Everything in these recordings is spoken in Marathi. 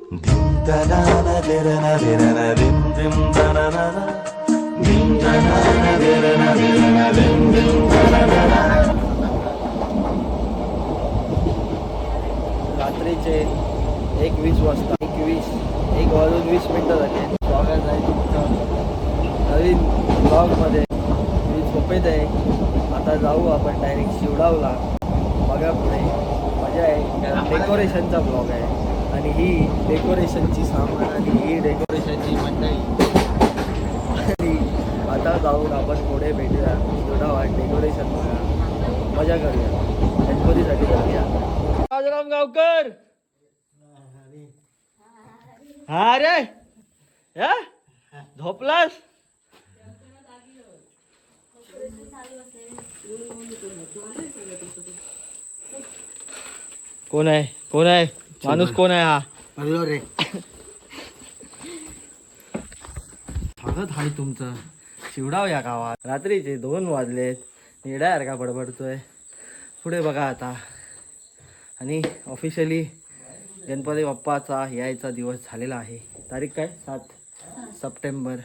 रात्रीचे 1:20 वाजता 1:20 झाले. स्वागत आहे तुमचं नवीन ब्लॉगमध्ये. मी झोपेत आहे. आता जाऊ आपण डायरेक्ट शिवडावला. बघा पुढे मजा आहे, कारण डेकोरेशनचा ब्लॉग आहे आणि ही डेकोरेशनची सामान आणि ही डेकोरेशनची मंडळी. आणि आता जाऊन आपण पुढे भेटूया शिवडावा डेकोरेशन बघा, मजा करूया, गणपतीसाठी जाऊया. राजाराम गावकर हा रे या झोपलास? कोण आहे कोण आहे माणूस? कोण आहे हा? हॅलो रे. स्वागत आहे तुमचं शिवडाव या गावात. रात्रीचे 2 वाजलेत. निड्यासारखा बडबडतोय. पुढे बघा आता. आणि ऑफिशियली गणपती बाप्पाचा यायचा दिवस झालेला आहे. तारीख काय? 7 सप्टेंबर.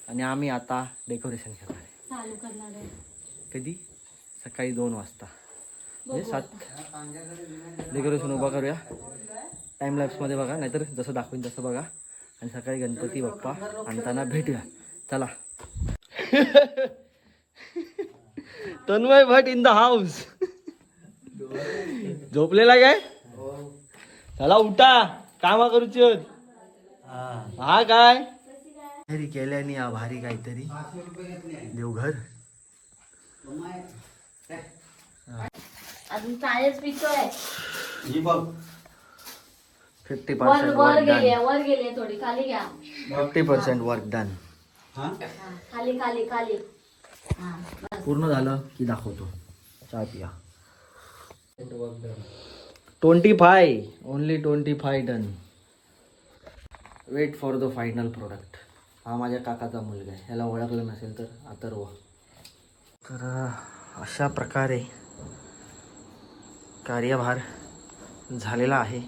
आणि आम्ही आता डेकोरेशन करणार आहे. कधी? सकाळी 2 वाजता म्हणजे 7 डेकोरेशन उभा करूया. टाइमलॅप्समध्ये बघा, नाहीतर जसं दाखवेन तसं बघा. आणि सकाळी गणपती बाप्पा आणताना भेटूया. चला. तन्मय भट इन द हाऊस. झोपलेला काय? चला उठा, कामा करूची. हा काय तरी केल्याने भारी काहीतरी देवघर. अजून चाळीस पितोय. 50% वर गेले थोडी खाली घ्या. 50% वर्क डन. खाली खाली खाली. पूर्ण झालं की दाखवतो. चहा पिया. 25 only 25 done. Wait for the final product. हा माझ्या काकाचा मुलगा आहे. ह्याला ओळखलं नसेल तर अथर्व. तर अशा प्रकारे कार्यभार झालेला आहे.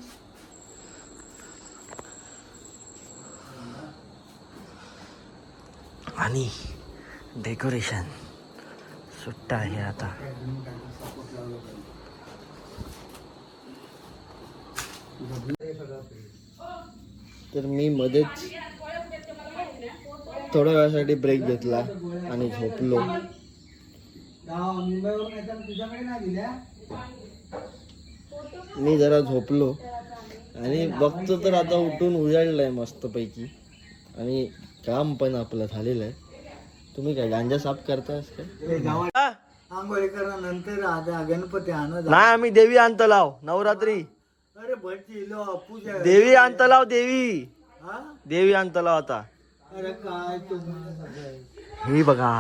आणि डेकोरेशन सुट्टा आहे आता. तर मी मध्येच थोड्या वेळासाठी ब्रेक घेतला आणि झोपलो. मी जरा झोपलो आणि बघतो तर आता उठून उजाडलंय मस्तपैकी. आणि काम पण आपलं झालेलं आहे. तुम्ही काय गांजा साफ करतास का? आंघोळी नंतर आता गणपती आणत नाही, आम्ही देवी आणतो लाव नवरात्री. अरे भटजी पूजा देवी आणतो लाव. देवी हा? देवी आणतो लाव आता. अरे काय तुम्ही हे बघा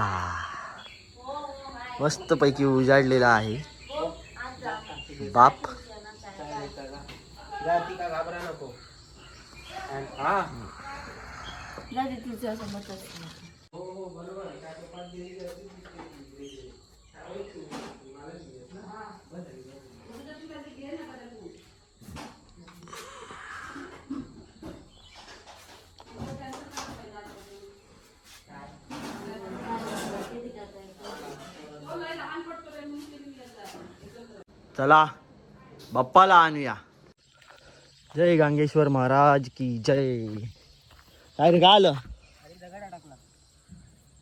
मस्त पैकी उजाडलेला आहे. बाप घाबरा नको. हा चला बाप्पाला आणूया. जय गांगेश्वर महाराज की जय. काय रे काय आलं?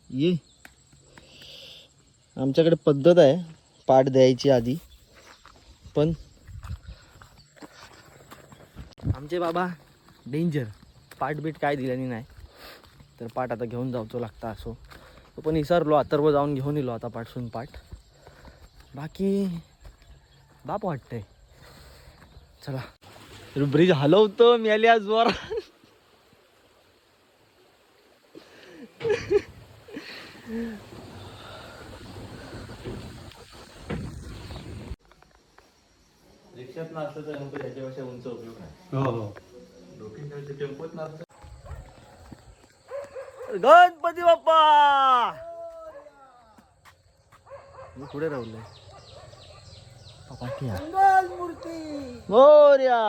ये आमच्याकडे पद्धत आहे पाठ द्यायची आधी. पण आमचे बाबा डेंजर. पाठबीट काय दिल्याने नाही. तर पाठ आता घेऊन जाऊचो लागता. असो तो पण विसरलो. अथर्व जाऊन घेऊन येलो आता पाठसून पाठ. बाकी बाप वाटतंय. चला ब्रिज हलवतो मी आली आज वर. रिक्षात नसतं तर टेम्पो ह्याच्यापेक्षा उंच उपयोग नाही. हो टेम्पोत नसतं. गणपती बाप्पा मी पुढे राहुलय. पाठीया मूर्ती मोर्या.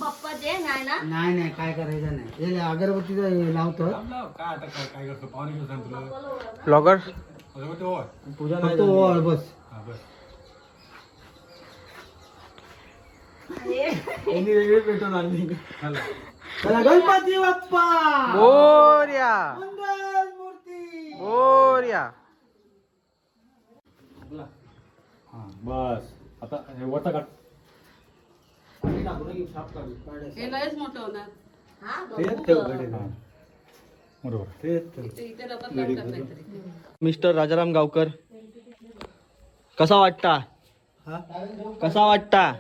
पप्पा दे नाही ना नाही नाही काय करायचं नाही हे अगरबत्तीचा हे लावतो काय आता काय करतो पाहुणे घेऊन सांग तुला ब्लॉगर पूजा फक्त ओवाळ बस बस पेटून आणली चला गणपती बाप्पा बोर्या मंगल मूर्ती बोर्या बस आता हे वरचा काढ हे लयच मोठं होणार. हा तेच ठेव कडे बरोबर तेच ठेव. इथे डबल लागतात नाहीतरी. मिस्टर राजाराम गावकर कसा वाटता कसा वाटता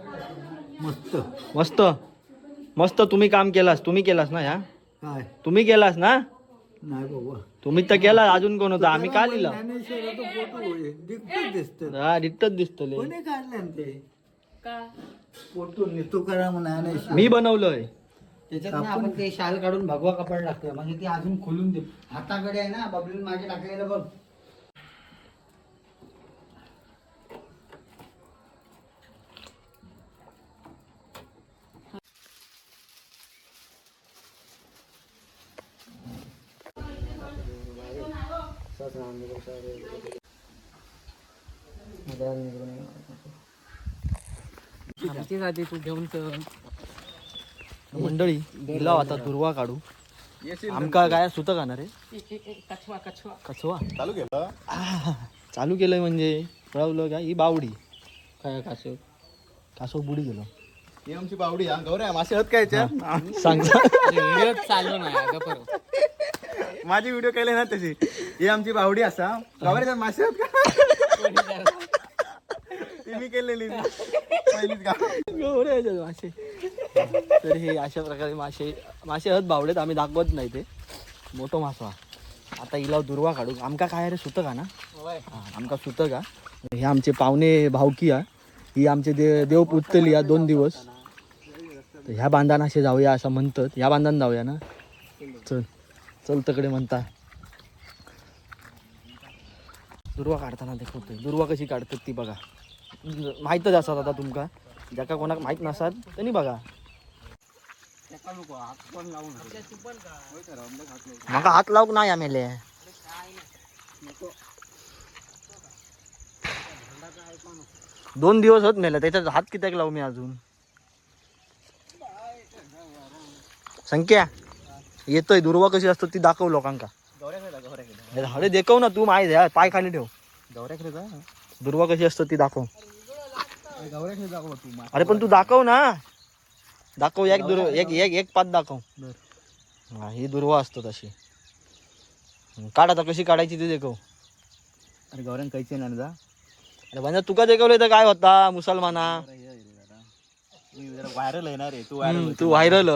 मस्त मस्त मस्त तुम्ही काम केलास ना या काय तुम्ही केलास ना नाही बाबा तुम्ही तर केला अजून कोण होता आम्ही का लिहिलं ज्ञानेश्वराचा फोटो दिसतच दिसत हा डिट्टच दिसतले कोणी काढलं ते का फोटो तुकाराम ज्ञानेश्वर मी बनवलंय त्याच्यात आपण ते शाल काढून भगवा कपड लागतं म्हणजे ते अजून खोलून दे हाताकडे आहे ना बबलून मागे टाकलेलं बघ आमची आधी तू घेऊन मंडळी दिला आता दुर्वा काढू आमका काय सुत का ना रे कछवा कछवा कचवा चालू केलंय म्हणजे कळवलं का ही बावडी काय कासव कासव बुडी गेलो ही आमची बावडी हा गौऱ्या मासे हत काय सांग व्हिडिओ चालू नाही अगं परत माझी व्हिडिओ केले ना तशी ही आमची बावडी असा गौऱ्या मासे हत का ती मी केलेली पहिलीच का गौऱ्या मासे तर हे अशा प्रकारे मासे आहेत बावडेत आम्ही दाखवत नाही ते मोठो मासो हा. आता हिला दुर्वा काढू आमका काय रे सुत का ना हा आमका सुत का हे आमचे पाहुणे भावकी हा ही आमचे देव पुजतली या 2 दिवस तर ह्या बांधान असे जाऊया असं म्हणतात ह्या बांधान जाऊया ना चल चल तकडे म्हणता दुर्वा काढताना दाखवतोय दुर्वा कशी काढतात ती बघा माहीतच असतात आता तुमका ज्याका कोणाक माहीत नसतात त्यांनी बघा माका हात लावूक नाही आमेले 2 दिवस होत मेले त्याच्यात हात कित्याक लावू मी अजून संख्या येतोय दुर्वा कशी असतो ती दाखव लोकांका हळे देखव ना तू माहिती आहे पाय खाली ठेव दुर्वा कशी असतो ती दाखव अरे पण तू दाखव ना दाखव एक पात दाखव हा ही दुर्वा असतो तशी काढ आता कशी काढायची ती देखव अरे गौऱ्यान काहीच ना जा अरे म्हणजे तुका देखवलं तर काय होता मुसलमाना व्हायरल आहे ना रे तू व्हायरल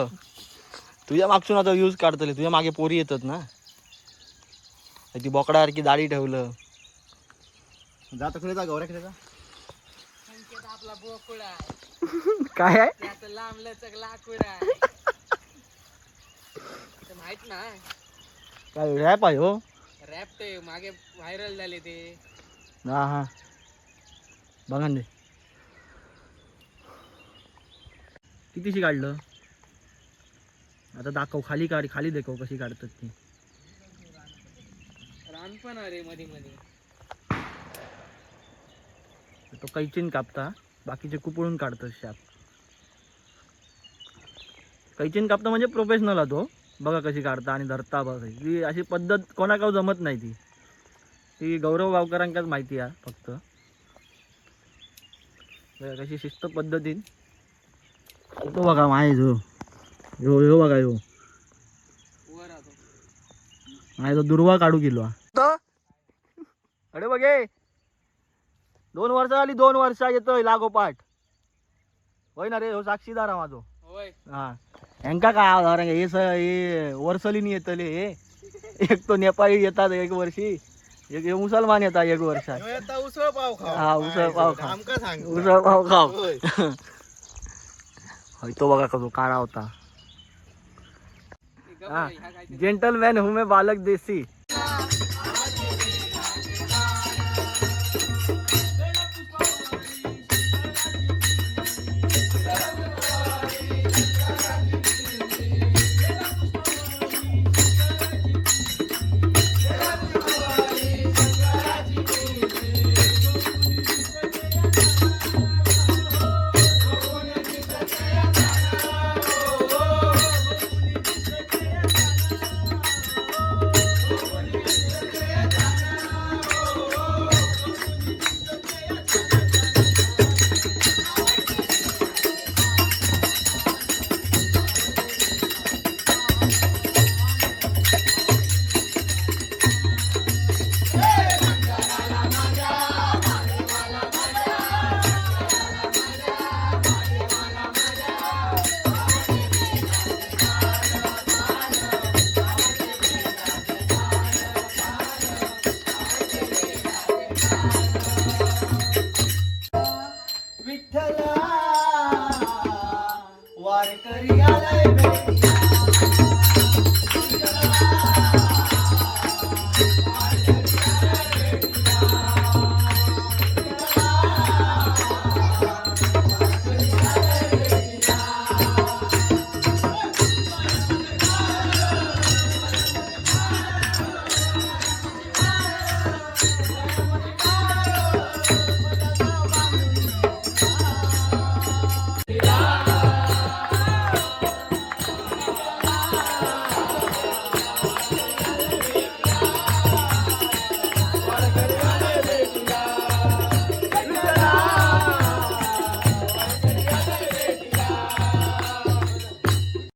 तुझ्या मागसून आता यूज काढतले तुझ्या मागे पोरी येतात ना ती बोकडासारखी दाढी ठेवलं जा तकडे जा गौऱ्याकडे जा आपला बोकुडा काय आहे त्याचं लांब लचक लाकुडा माहित नाही काय रॅप आहे हो रॅप ते मागे व्हायरल झाले ते हा हा बघा दे कितीशी काढलं आता दाखव खाली काढ खाली देखव कशी काढतात ती रान पण अरे मध्ये मध्ये तो कैचीन कापता बाकीचे कुपळून काढतो शाप कैचीन कापता म्हणजे प्रोफेशनल तो बघा कशी काढता आणि धरता बघा ती अशी पद्धत कोणाकाव जमत नाही ती गौरव गावकरांकाच माहिती आहे फक्त कशी शिस्त पद्धतीन तो बघा माय ह्यो बघा ह्यो वर आतो माय तो दुर्वा काढू गेलो अरे बघे 2 वर्ष झाली 2 वर्ष येतोय लागोपाठ होय ना रे हो साक्षीदार हा माझो होय हा हेंका काय आधार हे वर्सलीनी येतले हे एक तो नेपाळी येतात 1 वर्षी एक मुसलमान येतात 1 वर्षात उसळ पाव खा हा उसळ पाव खा आमका सांग उसळ पाव खाव होय तो बघा कसो काळा होता ते गप्प हा ह्या काय जेंटलमॅन हूँ मैं बालक देसी